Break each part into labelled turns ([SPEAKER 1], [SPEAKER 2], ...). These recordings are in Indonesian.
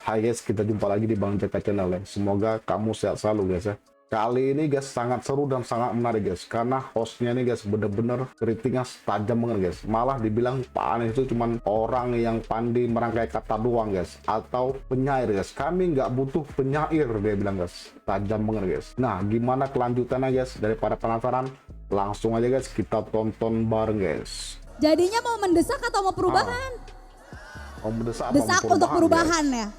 [SPEAKER 1] Hai guys, kita jumpa lagi di Bang Jaka Channel ya. Semoga kamu sehat selalu guys ya. Kali ini guys sangat seru dan sangat menarik guys. Karena hostnya nih guys bener-bener kritiknya tajam banget guys. Malah dibilang Pak Anies itu cuman orang yang pandai merangkai kata doang guys. Atau penyair guys. Kami nggak butuh penyair dia bilang guys. Tajam banget guys. Nah gimana kelanjutannya guys? Daripada penasaran, langsung aja guys kita tonton bareng guys.
[SPEAKER 2] Jadinya mau mendesak atau mau perubahan?
[SPEAKER 1] Mau mendesak apa
[SPEAKER 2] Desak
[SPEAKER 1] mau
[SPEAKER 2] untuk perubahan
[SPEAKER 1] guys?
[SPEAKER 2] ya.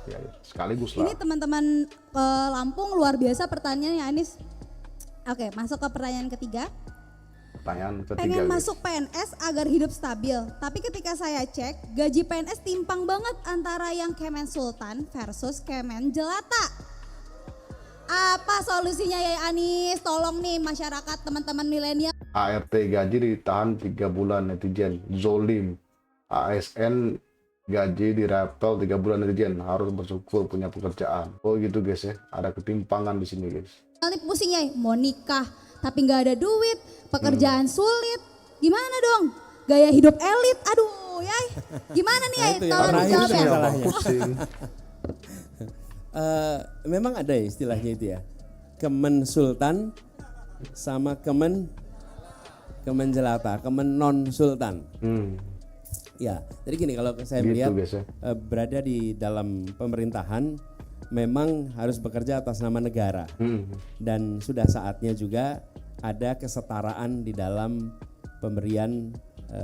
[SPEAKER 1] Ya, sekaligus lah.
[SPEAKER 2] Ini teman-teman Lampung luar biasa pertanyaannya Anies. Oke, masuk ke pertanyaan ketiga.
[SPEAKER 1] Pertanyaan ketiga
[SPEAKER 2] Pengen
[SPEAKER 1] guys.
[SPEAKER 2] masuk PNS agar hidup stabil. Tapi ketika saya cek, gaji PNS timpang banget antara yang Kemen Sultan versus Kemen Jelata. Apa solusinya ya Anies? Tolong nih masyarakat teman-teman milenial.
[SPEAKER 1] ART gaji ditahan 3 bulan netizen zolim. ASN gaji dirapel 3 bulan netizen harus bersyukur punya pekerjaan. Oh gitu guys ya, ada ketimpangan di sini guys.
[SPEAKER 2] Nanti pusing ya, mau nikah tapi nggak ada duit, pekerjaan sulit. Gimana dong? Gaya hidup elit, aduh ya. Gimana nih ya?
[SPEAKER 3] itu yang
[SPEAKER 2] Tolong
[SPEAKER 3] terakhir
[SPEAKER 2] dijawab
[SPEAKER 3] sih
[SPEAKER 2] ya.
[SPEAKER 3] masalahnya.
[SPEAKER 1] Pusing.
[SPEAKER 3] Memang ada ya istilahnya itu ya. Kemen Sultan sama Kemen Jelata, Kemen non Sultan. Ya, jadi gini kalau saya
[SPEAKER 1] Gitu,
[SPEAKER 3] melihat
[SPEAKER 1] guys, ya.
[SPEAKER 3] Berada di dalam pemerintahan memang harus bekerja atas nama negara. Dan sudah saatnya juga ada kesetaraan di dalam pemberian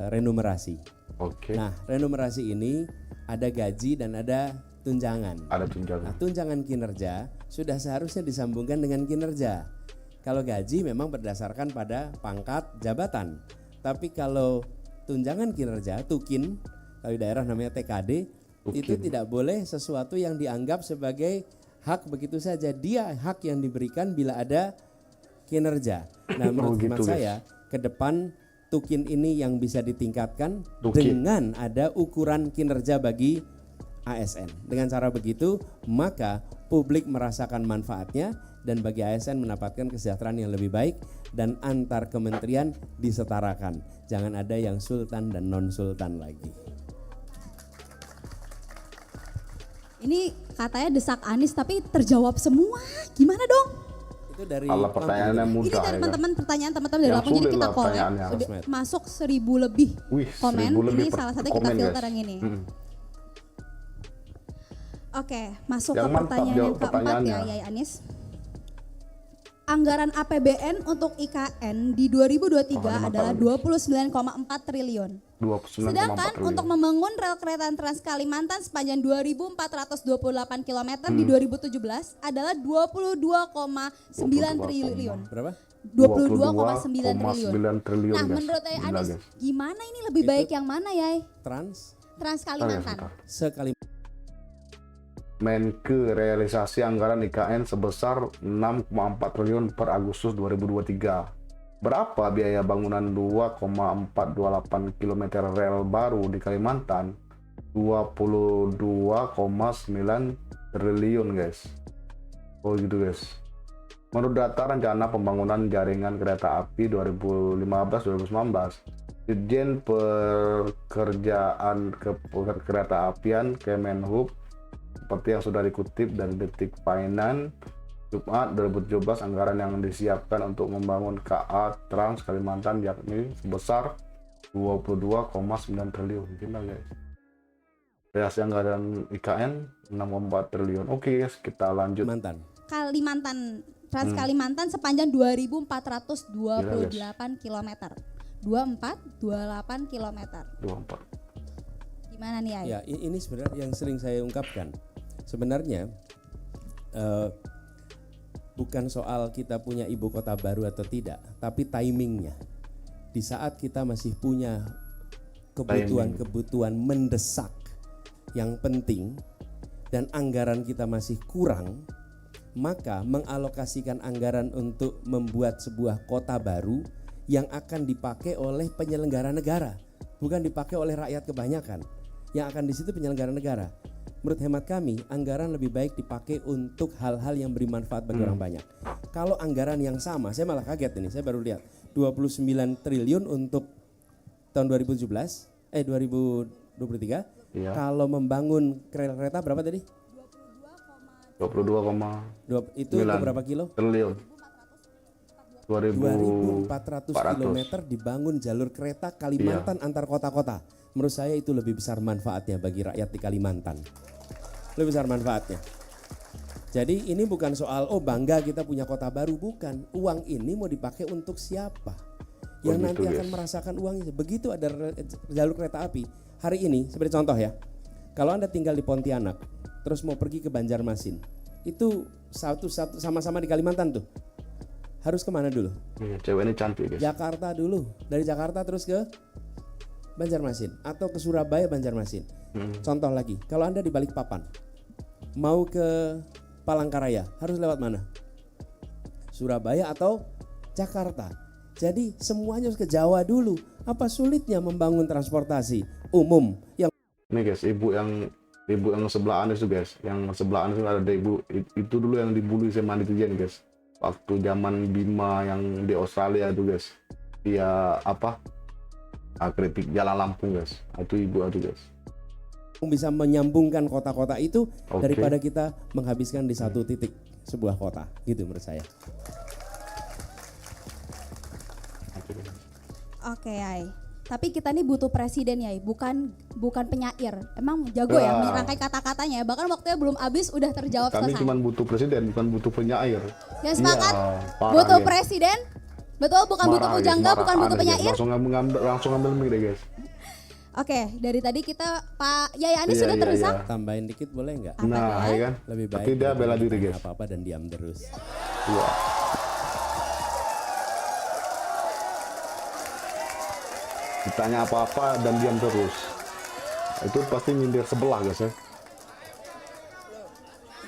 [SPEAKER 3] remunerasi.
[SPEAKER 1] Oke.
[SPEAKER 3] Nah, remunerasi ini ada gaji dan ada tunjangan.
[SPEAKER 1] Ada tunjangan.
[SPEAKER 3] Nah, tunjangan kinerja sudah seharusnya disambungkan dengan kinerja. Kalau gaji memang berdasarkan pada pangkat jabatan. Tapi kalau tunjangan kinerja, tukin, kalau di daerah namanya TKD, itu tidak boleh sesuatu yang dianggap sebagai hak begitu saja. Dia hak yang diberikan bila ada kinerja. Nah, menurut hemat
[SPEAKER 1] gitu,
[SPEAKER 3] saya, ke depan tukin ini yang bisa ditingkatkan
[SPEAKER 1] Tukin.
[SPEAKER 3] dengan ada ukuran kinerja bagi ASN. Dengan cara begitu, maka publik merasakan manfaatnya dan bagi ASN mendapatkan kesejahteraan yang lebih baik dan antar kementerian disetarakan. Jangan ada yang sultan dan non sultan lagi.
[SPEAKER 2] Ini katanya desak Anies tapi terjawab semua. Gimana dong?
[SPEAKER 3] Itu dari
[SPEAKER 1] Kalau pertanyaannya
[SPEAKER 3] Lampung.
[SPEAKER 2] Ini
[SPEAKER 1] mudah
[SPEAKER 2] dari
[SPEAKER 1] ya.
[SPEAKER 2] teman-teman pertanyaan teman-teman dari
[SPEAKER 1] Yang
[SPEAKER 2] Lampung jadi
[SPEAKER 1] sulit
[SPEAKER 2] kita
[SPEAKER 1] lah
[SPEAKER 2] collab.
[SPEAKER 1] pertanyaannya.
[SPEAKER 2] Udah masuk 1000 lebih
[SPEAKER 1] Wih,
[SPEAKER 2] komen.
[SPEAKER 1] 1000 lebih
[SPEAKER 2] Ini
[SPEAKER 1] per
[SPEAKER 2] salah satu
[SPEAKER 1] komen,
[SPEAKER 2] kita
[SPEAKER 1] guys.
[SPEAKER 2] filter yang ini. Oke, masuk
[SPEAKER 1] Yang
[SPEAKER 2] ke
[SPEAKER 1] mantap
[SPEAKER 2] pertanyaan
[SPEAKER 1] jawab
[SPEAKER 2] yang keempat ya
[SPEAKER 1] pertanyaannya.
[SPEAKER 2] Yai Anies. Anggaran APBN untuk IKN di 2023 adalah 29,4 triliun.
[SPEAKER 1] 29,4
[SPEAKER 2] Sedangkan
[SPEAKER 1] triliun.
[SPEAKER 2] untuk membangun rel kereta Trans Kalimantan sepanjang 2.428 km di 2017 adalah 22,9 triliun.
[SPEAKER 3] Berapa?
[SPEAKER 2] 22,9 triliun.
[SPEAKER 1] 9 triliun
[SPEAKER 2] Nah,
[SPEAKER 1] guys.
[SPEAKER 2] menurut Yai
[SPEAKER 1] Gila,
[SPEAKER 2] Anies,
[SPEAKER 1] guys.
[SPEAKER 2] gimana ini lebih baik yang mana Yai?
[SPEAKER 3] Trans
[SPEAKER 2] Trans
[SPEAKER 1] Bentar ya,
[SPEAKER 2] Kalimantan.
[SPEAKER 1] sebentar.
[SPEAKER 3] sekali.
[SPEAKER 1] Menke realisasi anggaran IKN sebesar 6,4 triliun per Agustus 2023. Berapa biaya bangunan 2,428 km rel baru di Kalimantan? 22,9 triliun guys. Oh gitu guys. Menurut data rencana pembangunan jaringan kereta api 2015-2019, Dirjen Pekerjaan Kereta Apian Kemenhub seperti yang sudah dikutip dari Detik Finance, Jumat 2017 anggaran yang disiapkan untuk membangun KA Trans Kalimantan yakni sebesar 22,9 triliun. Gila guys. Realisasi anggaran IKN 6,4 triliun. Oke guys, kita lanjut.
[SPEAKER 3] Mantan.
[SPEAKER 2] Kalimantan, Trans Kalimantan sepanjang 2.428 km. 2428 km.
[SPEAKER 1] 24.
[SPEAKER 2] Gimana nih Yai?
[SPEAKER 3] Ya, ini sebenarnya yang sering saya ungkapkan. Sebenarnya bukan soal kita punya ibu kota baru atau tidak, tapi timingnya. Di saat kita masih punya kebutuhan-kebutuhan mendesak yang penting dan anggaran kita masih kurang, maka mengalokasikan anggaran untuk membuat sebuah kota baru yang akan dipakai oleh penyelenggara negara, bukan dipakai oleh rakyat kebanyakan. Yang akan di situ penyelenggara negara. Menurut hemat kami, anggaran lebih baik dipakai untuk hal-hal yang beri manfaat bagi orang banyak. Kalau anggaran yang sama, saya malah kaget ini, saya baru lihat 29 triliun untuk tahun 2023
[SPEAKER 1] Iya.
[SPEAKER 3] Kalau membangun kereta berapa tadi?
[SPEAKER 1] 22,9
[SPEAKER 3] Itu berapa kilo?
[SPEAKER 1] triliun.
[SPEAKER 3] 2.400 kilometer dibangun jalur kereta Kalimantan antar kota-kota. Menurut saya itu lebih besar manfaatnya bagi rakyat di Kalimantan. Lebih besar manfaatnya. Jadi ini bukan soal bangga kita punya kota baru, bukan. Uang ini mau dipakai untuk siapa? Yang nanti akan merasakan uangnya. Begitu ada jalur kereta api. Hari ini seperti contoh ya. Kalau Anda tinggal di Pontianak, terus mau pergi ke Banjarmasin, itu satu sama-sama di Kalimantan tuh. Harus kemana dulu?
[SPEAKER 1] Cewek ini cantik guys.
[SPEAKER 3] Jakarta dulu. Dari Jakarta terus ke Banjarmasin atau ke Surabaya Banjarmasin. Contoh lagi, kalau Anda di Balikpapan mau ke Palangkaraya harus lewat mana? Surabaya atau Jakarta. Jadi semuanya harus ke Jawa dulu. Apa sulitnya membangun transportasi umum yang
[SPEAKER 1] Ini guys, ibu yang sebelah Anies tuh guys, yang sebelah Anies ada ibu itu dulu yang dibully sama netizen guys. Waktu zaman Bima yang di Australia itu guys, dia kritik jalan Lampung guys, itu ibu itu guys.
[SPEAKER 3] bisa menyambungkan kota-kota itu daripada kita menghabiskan di satu titik sebuah kota, gitu menurut saya.
[SPEAKER 2] Oke, Yai. Tapi kita nih butuh presiden, Yai, bukan penyair. Emang jago ya merangkai kata-katanya. Bahkan waktunya belum habis udah terjawab
[SPEAKER 1] Kami
[SPEAKER 2] selesai.
[SPEAKER 1] cuma butuh presiden, bukan butuh penyair.
[SPEAKER 2] Ya sepakat?
[SPEAKER 1] Parah,
[SPEAKER 2] Butuh
[SPEAKER 1] guys.
[SPEAKER 2] presiden? Betul, bukan
[SPEAKER 1] Marah,
[SPEAKER 2] butuh
[SPEAKER 1] guys,
[SPEAKER 2] pujangga,
[SPEAKER 1] marah.
[SPEAKER 2] bukan butuh
[SPEAKER 1] Ada, guys.
[SPEAKER 2] penyair.
[SPEAKER 1] Langsung ngambil mic deh guys.
[SPEAKER 2] Oke, dari tadi kita Pak Yai Anies sudah terdesak.
[SPEAKER 3] Tambahin dikit boleh nggak?
[SPEAKER 1] Nah, ya kan?
[SPEAKER 3] Lebih baik
[SPEAKER 1] Tapi dia bela diri guys.
[SPEAKER 3] apa-apa dan diam terus.
[SPEAKER 1] Iya. Ditanya apa-apa dan diam terus. Itu pasti nyindir sebelah guys ya.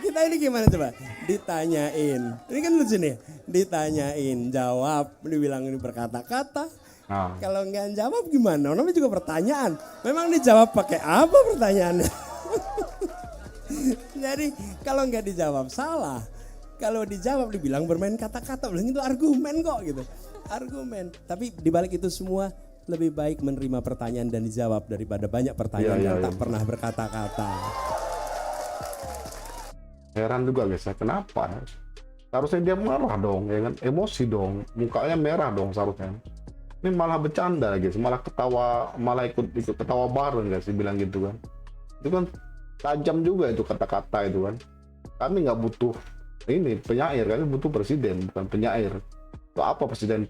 [SPEAKER 3] Kita ini gimana coba? Ditanyain. Ini kan lucu nih. Ditanyain, jawab, dibilang ini berkata-kata.
[SPEAKER 1] Nah,
[SPEAKER 3] Kalau nggak jawab gimana? Namanya juga pertanyaan. Memang dijawab pakai apa pertanyaannya? Jadi kalau nggak dijawab salah. Kalau dijawab dibilang bermain kata-kata. Bilang itu argumen kok gitu. Argumen. Tapi dibalik itu semua lebih baik menerima pertanyaan dan dijawab daripada banyak pertanyaan yang tak pernah berkata-kata.
[SPEAKER 1] heran juga guys ya, kenapa? Seharusnya dia marah dong, ya kan? Emosi dong, mukanya merah dong seharusnya. Ini malah bercanda guys, malah ketawa, malah ikut ketawa bareng guys, dibilang gitu kan. Itu kan tajam juga itu kata-kata itu kan. Kami nggak butuh ini penyair, kami butuh presiden, bukan penyair. Tuh apa presiden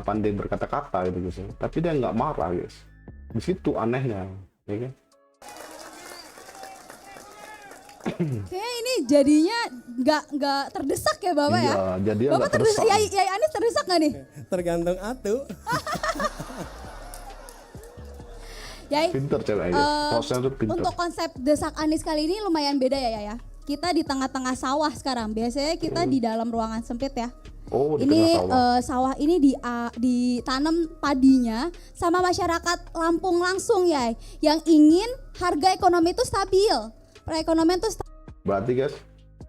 [SPEAKER 1] pandai berkata-kata itu guys. Tapi dia nggak marah guys. Di situ anehnya, ya kan?
[SPEAKER 2] Kayaknya ini jadinya nggak terdesak ya Bapak ya?
[SPEAKER 1] Iya, jadi
[SPEAKER 2] Bapak
[SPEAKER 1] nggak terdesak.
[SPEAKER 2] Yai Anies terdesak nggak nih?
[SPEAKER 3] Tergantung atu.
[SPEAKER 2] Yai,
[SPEAKER 1] Pinter cewek guys, hostnya tuh pinter.
[SPEAKER 2] untuk konsep desak Anies kali ini lumayan beda ya. Kita di tengah-tengah sawah sekarang. Biasanya kita di dalam ruangan sempit ya.
[SPEAKER 1] Oh, di
[SPEAKER 2] Ini
[SPEAKER 1] tengah sawah.
[SPEAKER 2] sawah ini ditanam padinya sama masyarakat Lampung langsung ya, yang ingin harga ekonomi itu stabil, perekonomian itu
[SPEAKER 1] Berarti guys,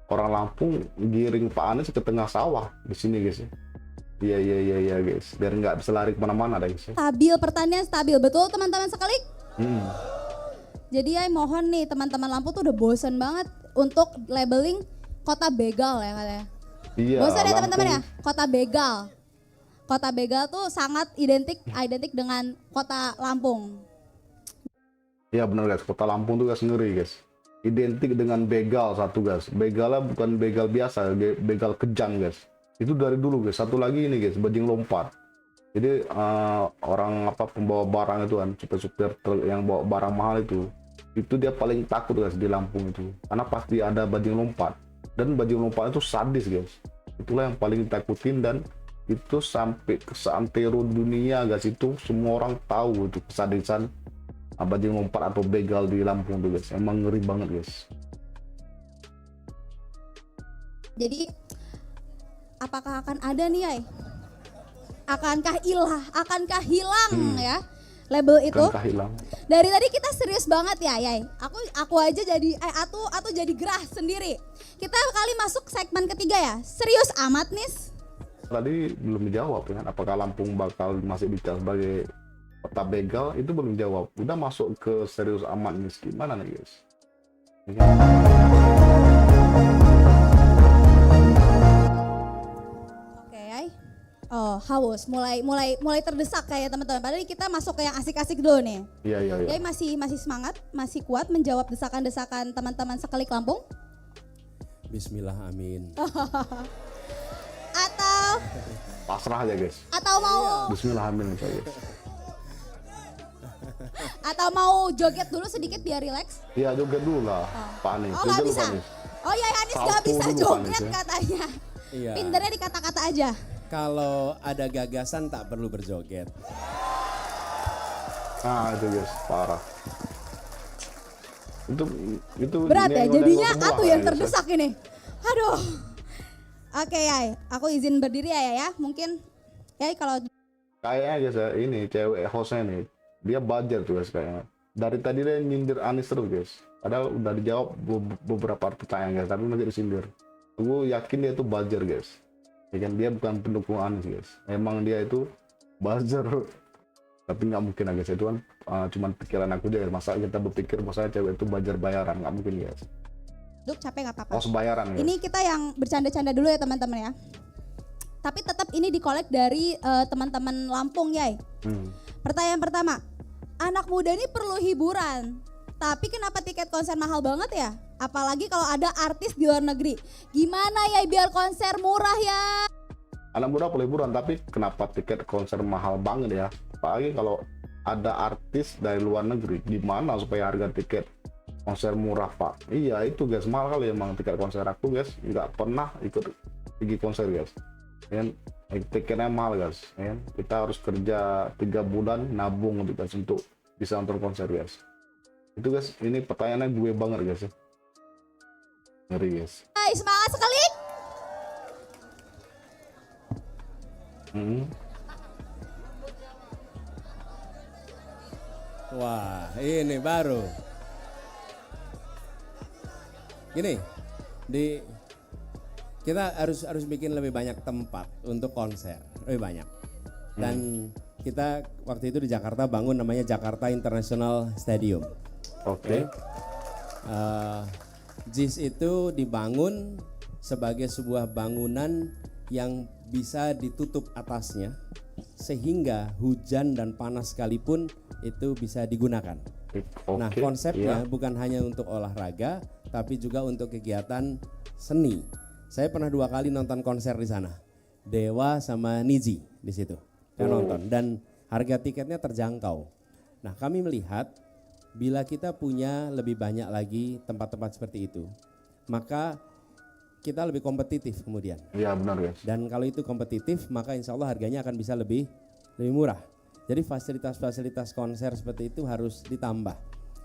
[SPEAKER 1] orang Lampung giring Pak Anies ke tengah sawah di sini guys. Iya guys, biar nggak bisa lari kemana-mana deh guys.
[SPEAKER 2] stabil, pertanian stabil, betul teman-teman sekali.
[SPEAKER 1] Hmm.
[SPEAKER 2] Jadi ya mohon nih teman-teman Lampung tuh udah bosen banget untuk labeling kota begal ya katanya.
[SPEAKER 1] Iya.
[SPEAKER 2] Bosan ya teman-teman ya,
[SPEAKER 1] Lampung.
[SPEAKER 2] kota begal. Kota begal tuh sangat identik dengan kota Lampung.
[SPEAKER 1] Iya benar guys, kota Lampung tuh guys ngeri guys. Identik dengan begal satu guys. Begalnya bukan begal biasa, begal kejam guys. Itu dari dulu guys. Satu lagi ini guys, bajing lompat. Jadi orang pembawa barang itu kan, supir-supir yang bawa barang mahal itu dia paling takut guys di Lampung itu. Karena pasti ada bajing lompat. Dan bajing lompat itu sadis guys. Itulah yang paling ditakutin dan itu sampai ke seantero dunia guys, itu semua orang tahu itu kesadisan bajing lompat atau begal di Lampung tuh guys. Emang ngeri banget guys.
[SPEAKER 2] Jadi apakah akan ada nih Yai? Akankah hilang ya label itu?
[SPEAKER 1] Akankah hilang?
[SPEAKER 2] Dari tadi kita serius banget ya Yai. Aku aja jadi atau jadi gerah sendiri. Kita kali masuk segmen ketiga ya. Serius amat nih.
[SPEAKER 1] Tadi belum dijawab ya, apakah Lampung bakal masih bicara sebagai kota begal itu belum jawab. Udah masuk ke serius amat nih, gimana nih guys? Ya kan?
[SPEAKER 2] Oke, Yai. Oh, haus, mulai terdesak kayak teman-teman. Padahal kita masuk ke yang asik-asik dulu nih.
[SPEAKER 1] Iya, iya, iya.
[SPEAKER 2] Yai masih semangat, masih kuat menjawab desakan-desakan teman-teman sekelik Lampung?
[SPEAKER 3] Bismillah, amin.
[SPEAKER 1] Pasrah aja guys.
[SPEAKER 2] Atau mau
[SPEAKER 1] Bismillahirrahmanirrahim guys.
[SPEAKER 2] atau mau joget dulu sedikit biar rileks?
[SPEAKER 1] Iya, joget dulu lah, Pak Anies.
[SPEAKER 2] Oh, nggak
[SPEAKER 1] Joget dulu,
[SPEAKER 2] bisa.
[SPEAKER 1] Pak Anies.
[SPEAKER 2] Oh ya, Anies
[SPEAKER 1] Salto
[SPEAKER 2] nggak bisa
[SPEAKER 1] dulu, Pak
[SPEAKER 2] joget
[SPEAKER 1] Anies, ya.
[SPEAKER 2] katanya.
[SPEAKER 3] Iya.
[SPEAKER 2] Pinternya di kata-kata aja.
[SPEAKER 3] Kalau ada gagasan tak perlu berjoget.
[SPEAKER 1] Nah itu guys, parah. Itu
[SPEAKER 2] Berat ya,
[SPEAKER 1] nyenggol-nyenggol
[SPEAKER 2] jadinya
[SPEAKER 1] semua
[SPEAKER 2] aku
[SPEAKER 1] kan,
[SPEAKER 2] yang
[SPEAKER 1] guys, ya.
[SPEAKER 2] terdesak ini. Aduh. Oke, Yai, aku izin berdiri ya. Mungkin Yai kalau
[SPEAKER 1] Kayaknya guys ya, ini cewek hostnya nih, dia buzzer tuh guys kayaknya. Dari tadi dia nyindir Anies terus guys. Padahal udah dijawab beberapa pertanyaan guys, tapi masih disindir. Gue yakin dia itu buzzer guys. Ya kan, dia bukan pendukung Anies guys. Emang dia itu buzzer. Tapi nggak mungkin guys, itu kan cuman pikiran aku aja guys. Masa kita berpikir masa cewek itu buzzer bayaran, nggak mungkin guys.
[SPEAKER 2] Duk capek nggak apa-apa.
[SPEAKER 1] Host bayaran guys.
[SPEAKER 2] Ini kita yang bercanda-canda dulu ya teman-teman ya. Tapi tetap ini dikolek dari teman-teman Lampung, Yai. Pertanyaan pertama, anak muda ini perlu hiburan, tapi kenapa tiket konser mahal banget ya? Apalagi kalau ada artis di luar negeri. Gimana ya biar konser murah ya?
[SPEAKER 1] Anak muda perlu hiburan, tapi kenapa tiket konser mahal banget ya? Apalagi kalau ada artis dari luar negeri, gimana supaya harga tiket konser murah Pak? Iya itu guys, mahal kali emang tiket konser aku guys, nggak pernah ikut pergi konser guys. Dan tiketnya mahal guys, ya. Kita harus kerja 3 bulan nabung gitu guys untuk bisa nonton konser guys. Itu guys, ini pertanyaannya gue banget guys ya. Ngeri guys.
[SPEAKER 2] Hai, semangat sekali.
[SPEAKER 3] Wah, ini baru. Gini, kita harus bikin lebih banyak tempat untuk konser, lebih banyak. Dan kita waktu itu di Jakarta bangun namanya Jakarta International Stadium.
[SPEAKER 1] Oke.
[SPEAKER 3] JIS itu dibangun sebagai sebuah bangunan yang bisa ditutup atasnya sehingga hujan dan panas sekalipun itu bisa digunakan. Nah, konsepnya bukan hanya untuk olahraga tapi juga untuk kegiatan seni. Saya pernah 2 kali nonton konser di sana. Dewa sama Nidji di situ. Saya nonton dan harga tiketnya terjangkau. Nah, kami melihat bila kita punya lebih banyak lagi tempat-tempat seperti itu, maka kita lebih kompetitif kemudian.
[SPEAKER 1] Iya benar guys.
[SPEAKER 3] Dan kalau itu kompetitif, maka insya Allah harganya akan bisa lebih murah. Jadi fasilitas-fasilitas konser seperti itu harus ditambah.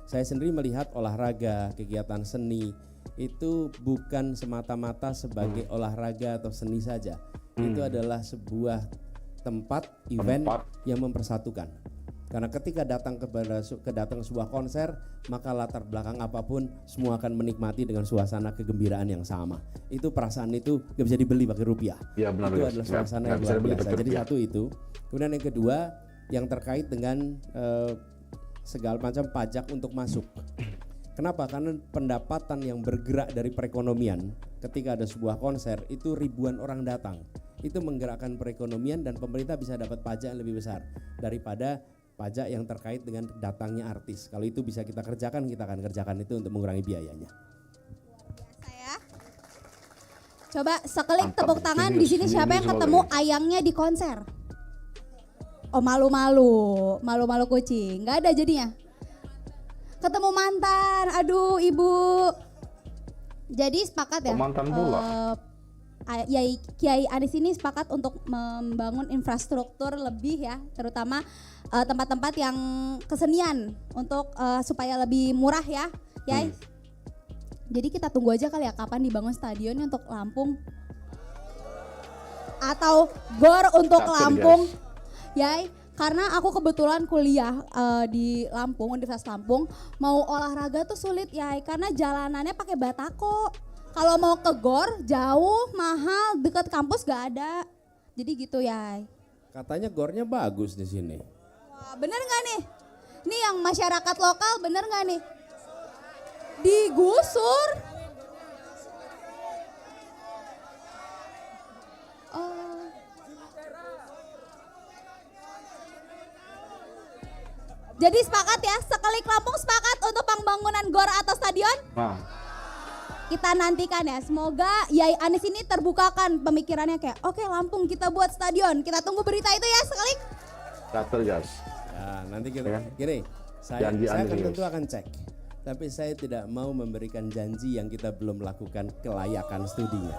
[SPEAKER 3] Saya sendiri melihat olahraga, kegiatan seni itu bukan semata-mata sebagai olahraga atau seni saja. Itu adalah sebuah tempat event yang mempersatukan. Karena ketika datang ke sebuah konser, maka latar belakang apapun semua akan menikmati dengan suasana kegembiraan yang sama. Itu perasaan itu gak bisa dibeli pakai rupiah.
[SPEAKER 1] Ya, benar,
[SPEAKER 3] itu
[SPEAKER 1] guys.
[SPEAKER 3] adalah suasana yang
[SPEAKER 1] bisa
[SPEAKER 3] luar
[SPEAKER 1] dibeli
[SPEAKER 3] biasa.
[SPEAKER 1] pakai
[SPEAKER 3] Jadi
[SPEAKER 1] rupiah.
[SPEAKER 3] satu itu. Kemudian yang kedua yang terkait dengan segala macam pajak untuk masuk. Kenapa? Karena pendapatan yang bergerak dari perekonomian ketika ada sebuah konser itu ribuan orang datang. Itu menggerakkan perekonomian dan pemerintah bisa dapat pajak yang lebih besar daripada pajak yang terkait dengan datangnya artis. Kalau itu bisa kita kerjakan, kita akan kerjakan itu untuk mengurangi biayanya.
[SPEAKER 2] Saya coba sekelik
[SPEAKER 1] Mantap.
[SPEAKER 2] tepuk tangan di sini
[SPEAKER 1] Ini
[SPEAKER 2] siapa yang
[SPEAKER 1] semua
[SPEAKER 2] ketemu
[SPEAKER 1] guys.
[SPEAKER 2] ayangnya di konser? Oh malu-malu kucing, nggak ada jadinya. Ketemu mantan, aduh ibu. Jadi sepakat ya.
[SPEAKER 1] Mantan pula.
[SPEAKER 2] Kiai Anies ini sepakat untuk membangun infrastruktur lebih ya, terutama tempat-tempat yang kesenian untuk supaya lebih murah ya, Yai. Jadi kita tunggu aja kali ya kapan dibangun stadionnya untuk Lampung atau GOR untuk
[SPEAKER 1] Capek,
[SPEAKER 2] Lampung, Yai. Karena aku kebetulan kuliah di Lampung, Universitas Lampung, mau olahraga tuh sulit Yai, karena jalanannya pakai batako. Kalau mau ke GOR jauh, mahal, dekat kampus gak ada. Jadi gitu Yai.
[SPEAKER 3] Katanya gornya bagus di sini.
[SPEAKER 2] Bener nggak nih? Nih yang masyarakat lokal bener nggak nih? Digusur. Oh. Jadi sepakat ya, sekali Lampung sepakat untuk pembangunan GOR atau stadion?
[SPEAKER 1] Nah,
[SPEAKER 2] Kita nantikan ya, semoga Yai Anies ini terbukakan pemikirannya kayak, oke Lampung kita buat stadion. Kita tunggu berita itu ya sekali.
[SPEAKER 1] catat guys.
[SPEAKER 3] Ya, nanti kita
[SPEAKER 1] Ya.
[SPEAKER 3] gini, saya
[SPEAKER 1] Janji
[SPEAKER 3] akan
[SPEAKER 1] Anies.
[SPEAKER 3] tentu akan cek. Tapi saya tidak mau memberikan janji yang kita belum lakukan kelayakan studinya.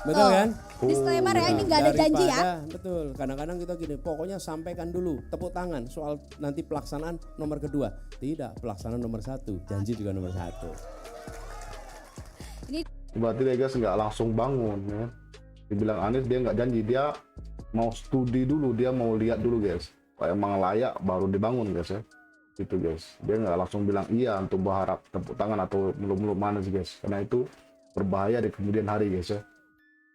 [SPEAKER 3] Betul
[SPEAKER 2] Oh,
[SPEAKER 3] kan?
[SPEAKER 2] disclaimer ya, ini nggak ada janji ya.
[SPEAKER 3] Betul, kadang-kadang kita gini, pokoknya sampaikan dulu, tepuk tangan soal nanti pelaksanaan nomor kedua. Tidak, pelaksanaan nomor satu, janji juga nomor satu.
[SPEAKER 2] Ini
[SPEAKER 1] Berarti dia guys nggak langsung bangun ya. Dibilang Anies dia nggak janji, dia mau studi dulu, dia mau lihat dulu guys. Kalau emang layak baru dibangun guys ya. Gitu guys. Dia nggak langsung bilang iya untuk berharap tepuk tangan atau mulut-mulut manis guys. Karena itu berbahaya di kemudian hari guys ya.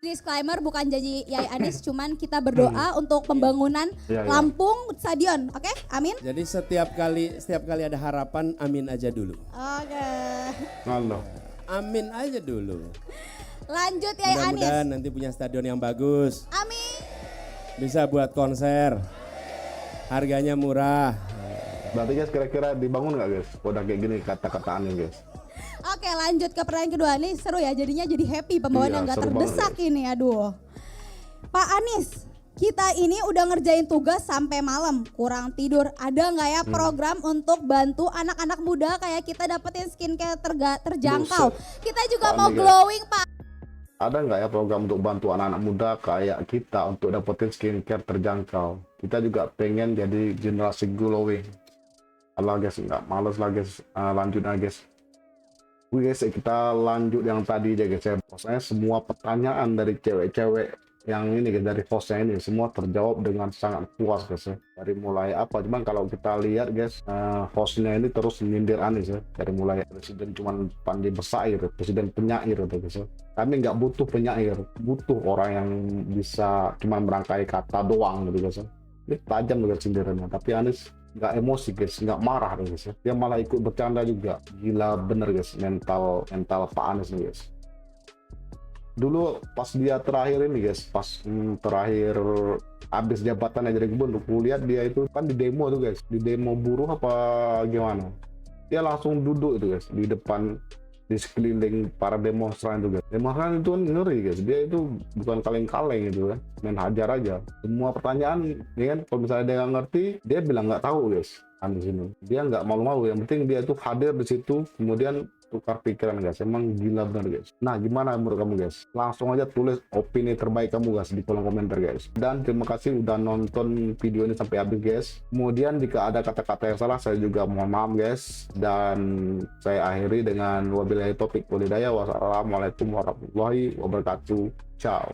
[SPEAKER 2] disclaimer bukan janji Yai Anies, cuman kita berdoa untuk pembangunan
[SPEAKER 1] Iya, iya.
[SPEAKER 2] Lampung stadion, oke? Amin.
[SPEAKER 3] Jadi setiap kali ada harapan, amin aja dulu.
[SPEAKER 2] Oke.
[SPEAKER 1] Halo.
[SPEAKER 3] Amin aja dulu.
[SPEAKER 2] Lanjut Yai Anies.
[SPEAKER 3] Mudah-mudahan nanti punya stadion yang bagus.
[SPEAKER 2] Amin.
[SPEAKER 3] Bisa buat konser. Harganya murah.
[SPEAKER 1] Berarti guys kira-kira dibangun nggak guys? Udah kayak gini kata-kata Anies guys.
[SPEAKER 2] Oke, lanjut ke pertanyaan kedua nih, seru ya jadinya, jadi happy pembawaan
[SPEAKER 1] Iya,
[SPEAKER 2] yang gak
[SPEAKER 1] seru
[SPEAKER 2] terdesak
[SPEAKER 1] banget,
[SPEAKER 2] ini, aduh. Pak Anies, kita ini udah ngerjain tugas sampai malam, kurang tidur. Ada nggak ya program untuk bantu anak-anak muda kayak kita dapetin skincare terjangkau? Kita juga
[SPEAKER 1] Pak
[SPEAKER 2] mau
[SPEAKER 1] Anies.
[SPEAKER 2] glowing, Pak.
[SPEAKER 1] Ada nggak ya program untuk bantu anak-anak muda kayak kita untuk dapetin skincare terjangkau? Kita juga pengen jadi generasi glowing. Allah guys, nggak males lah guys. Lanjut aja guys. Oke guys, kita lanjut yang tadi aja guys ya. Maksudnya semua pertanyaan dari cewek-cewek yang ini guys, dari hostnya ini semua terjawab dengan sangat puas guys ya. Dari mulai apa, cuman kalau kita lihat guys, hostnya ini terus nyindir Anies ya. Dari mulai presiden cuman pandai bersair, presiden penyair gitu guys ya. Kami nggak butuh penyair, butuh orang yang bisa cuma merangkai kata doang gitu guys ya. Ini tajam juga sindirannya, tapi Anies nggak emosi guys, nggak marah guys ya. Dia malah ikut bercanda juga. Gila bener guys, mental Pak Anies nih guys. Dulu pas dia terakhir ini guys, pas terakhir habis jabatannya jadi gubernur, aku lihat dia itu kan di demo tuh guys, di demo buruh apa gimana. Dia langsung duduk itu guys di depan, di sekeliling para demonstran itu guys. Demonstran itu kan ngeri guys, dia itu bukan kaleng-kaleng gitu kan, main hajar aja. Semua pertanyaan, ya kan, kalau misalnya dia nggak ngerti, dia bilang nggak tahu guys. Anies ini, dia nggak malu-malu, yang penting dia itu hadir di situ, kemudian tukar pikiran guys. Emang gila bener guys. Nah gimana menurut kamu guys? Langsung aja tulis opini terbaik kamu guys di kolom komentar guys. Dan terima kasih udah nonton video ini sampai habis guys. Kemudian jika ada kata-kata yang salah, saya juga mohon maaf guys. Dan saya akhiri dengan wabillahi taufiq wal hidayah. Wassalamualaikum warahmatullahi wabarakatuh. Ciao.